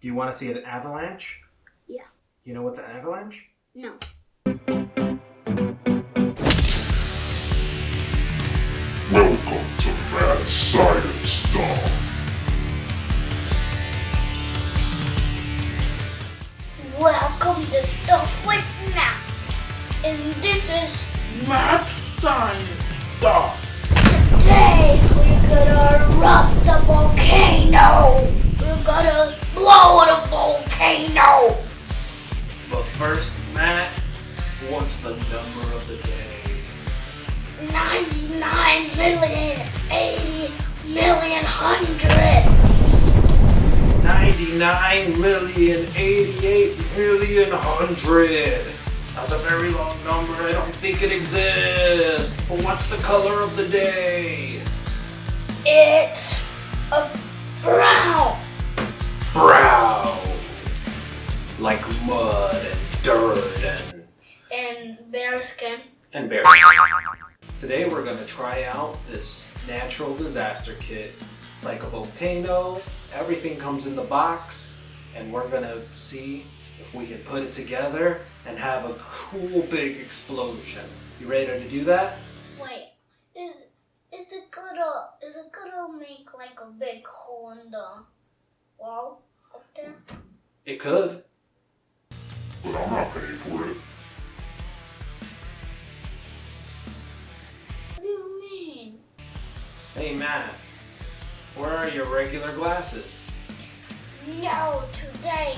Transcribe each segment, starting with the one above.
Do you want to see an avalanche? Yeah. You know what's an avalanche? No. Welcome to Mad Science Stuff. Welcome to Stuff with Matt. And this is Mad Science Stuff. Today we're gonna erupt the volcano. We're gonna blow the volcano. But first, Matt, what's the number of the day? 99,080,000,100. 99,088,000,100. That's a very long number. I don't think it exists. But what's the color of the day? It's a brown. Brown. Like mud and dirt And bear skin. and bear. Today we're going to try out this natural disaster kit. It's like a volcano. Everything comes in the box. And we're going to see if we can put it together and have a cool big explosion. You ready to do that? Wait, is it gonna make like a big hole in the wall up there? It could. But I'm not paying for it. What do you mean? Hey Matt, where are your regular glasses? No, today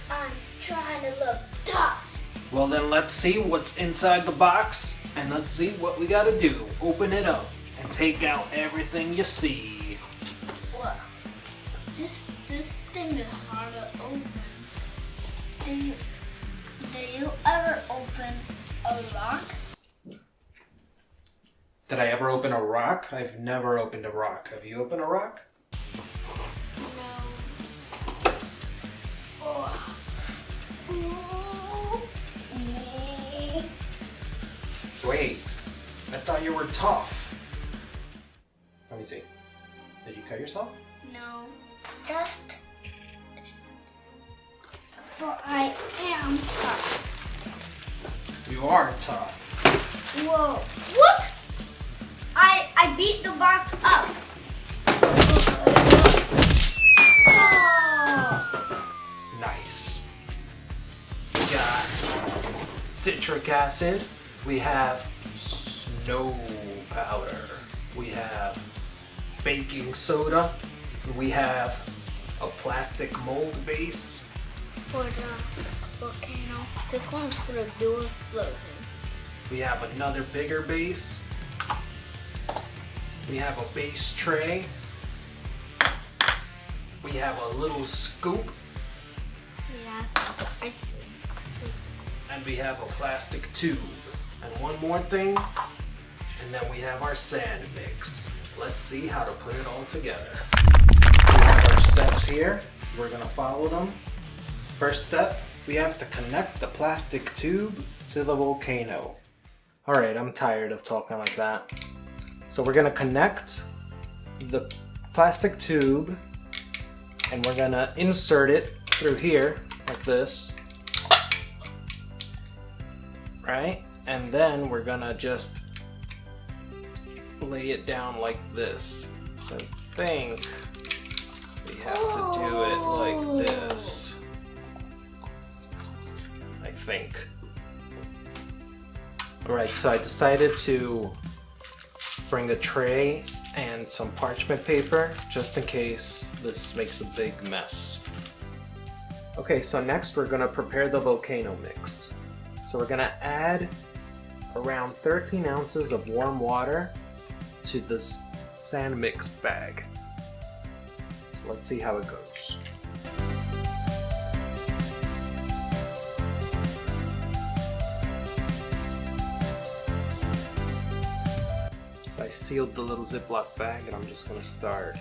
I'm trying to look tough. Well then let's see what's inside the box and let's see what we gotta do. Open it up and take out everything you see. What? This thing is hard to open. Do you ever open a rock? Did I ever open a rock? I've never opened a rock. Have you opened a rock? No. Oh. Wait, I thought you were tough. Let me see. Did you cut yourself? No, just. But I am tough. You are tough. Whoa! What? I beat the box up. Oh. Nice. We got citric acid. We have snow powder. We have baking soda. We have a plastic mold base. For the volcano, this one's for the dual explosion. We have another bigger base. We have a base tray. We have a little scoop. Yeah, I see. And we have a plastic tube. And one more thing. And then we have our sand mix. Let's see how to put it all together. We have our steps here. We're gonna follow them. First step, we have to connect the plastic tube to the volcano. Alright, I'm tired of talking like that. So we're gonna connect the plastic tube and we're gonna insert it through here like this. Right? And then we're gonna just lay it down like this. So I think we have to do it like this. I think. Alright, so I decided to bring a tray and some parchment paper just in case this makes a big mess. Okay, so next we're gonna prepare the volcano mix. So we're gonna add around 13 ounces of warm water to this sand mix bag. So let's see how it goes. So I sealed the little Ziploc bag and I'm just gonna start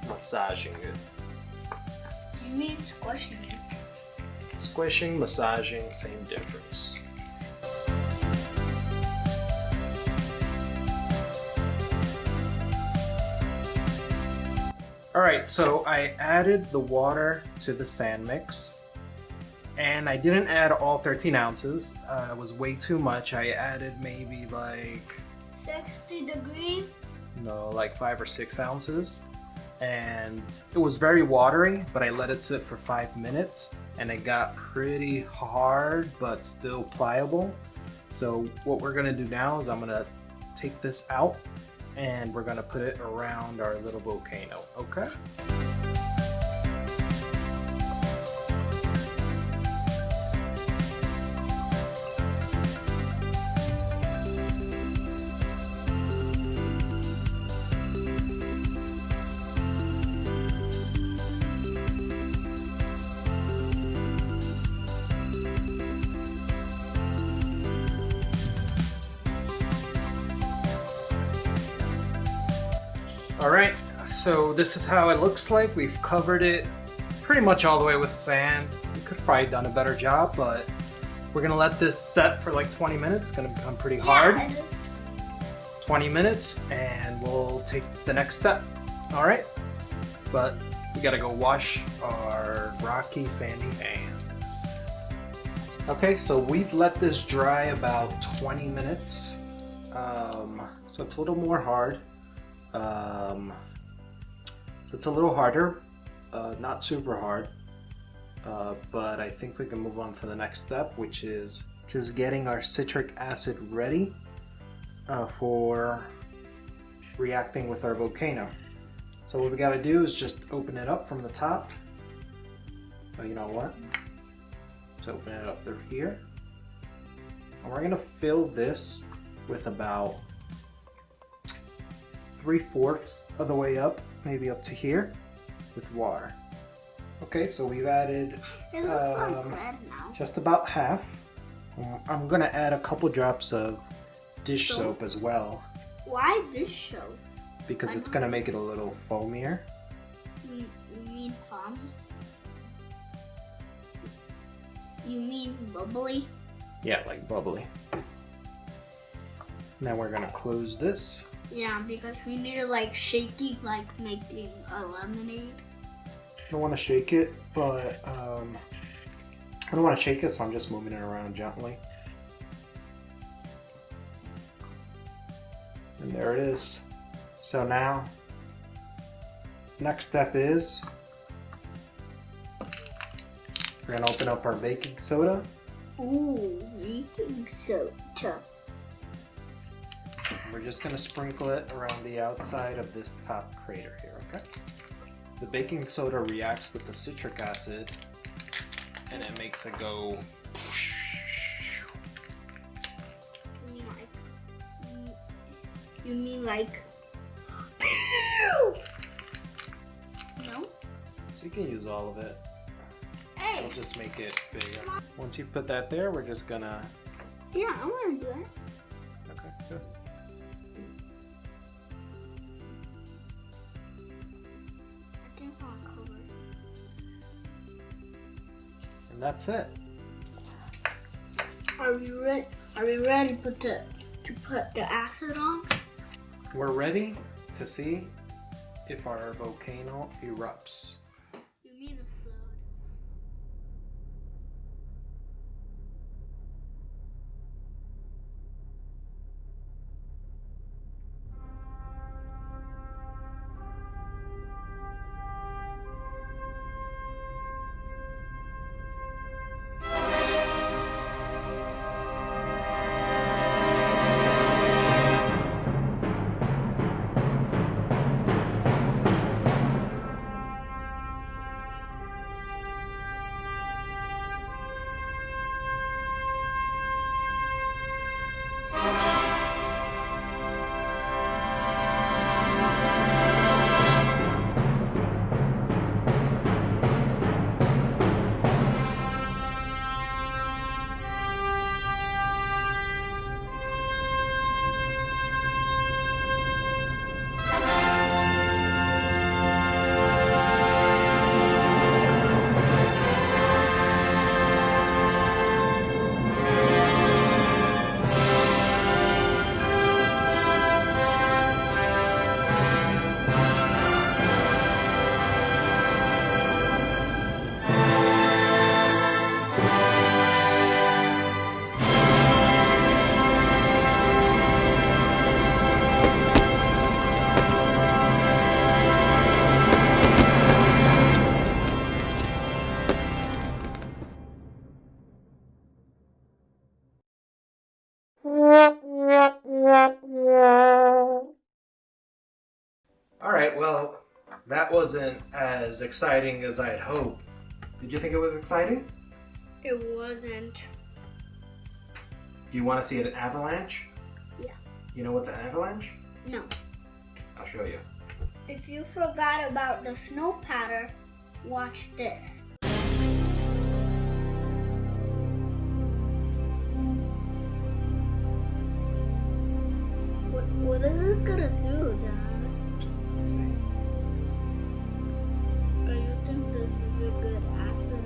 massaging it. You mean squishing it? Squishing, massaging, same difference. Alright, so I added the water to the sand mix. And I didn't add all 13 ounces. It was way too much. I added maybe like... 60 degrees? No, like 5 or 6 ounces. And it was very watery, but I let it sit for 5 minutes. And it got pretty hard, but still pliable. So what we're gonna do now is I'm gonna take this out and we're gonna put it around our little volcano, okay? Alright, so this is how it looks like. We've covered it pretty much all the way with sand. We could have probably done a better job, but we're gonna let this set for like 20 minutes. It's gonna become pretty hard. Yeah, it is. 20 minutes and we'll take the next step. Alright? But we gotta go wash our rocky, sandy hands. Okay, so we've let this dry about 20 minutes. So it's a little more hard. So it's a little harder, not super hard, but I think we can move on to the next step, which is just getting our citric acid ready for reacting with our volcano. So what we gotta do is just open it up from the top. Oh, you know what? Let's open it up through here. And we're gonna fill this with about 3/4 of the way up, maybe up to here, with water. Okay, so we've added It looks like bread now. just about half. I'm gonna add a couple drops of dish soap as well, Why this show? because it's gonna make it a little foamier. You mean foamy? You mean bubbly? Yeah, like bubbly. Now we're gonna close this. Yeah, because we need to like shaky, like making a lemonade. I don't want to shake it, but I don't want to shake it, so I'm just moving it around gently. And there it is. So now, next step is we're gonna open up our baking soda. Ooh, baking soda. We're just gonna sprinkle it around the outside of this top crater here, okay? The baking soda reacts with the citric acid and it makes it go. You mean like no? So you can use all of it. Hey! I'll just make it bigger. Once you put that there, we're just gonna. Yeah, I wanna do it. Okay, good. I think I'll cover it. And that's it. Are we ready? Are we ready to put the acid on? We're ready to see if our volcano erupts. You mean explode? that wasn't as exciting as I'd hoped. Did you think it was exciting? It wasn't. Do you want to see an avalanche? Yeah. You know what's an avalanche? No. I'll show you. If you forgot about the snow pattern, watch this. What is it gonna do, Dad? Let's see. Do you think this is a good acid?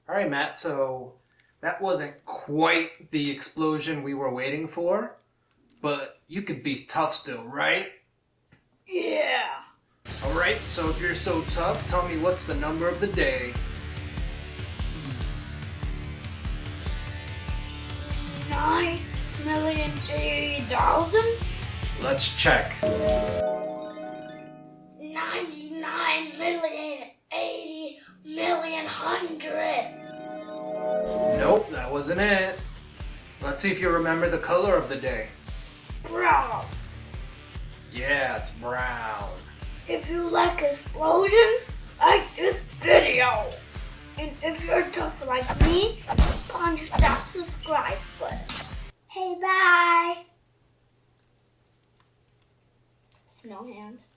All right, Matt, so that wasn't quite the explosion we were waiting for, but you could be tough still, right? Yeah. All right, so if you're so tough, tell me what's the number of the day. 9,080,000? Let's check. 99,080,000,100. Nope, that wasn't it. Let's see if you remember the color of the day. Brown. Yeah, it's brown. If you like explosions, like this video. And if you're tough like me, punch that subscribe button. Hey, bye. Snow hands.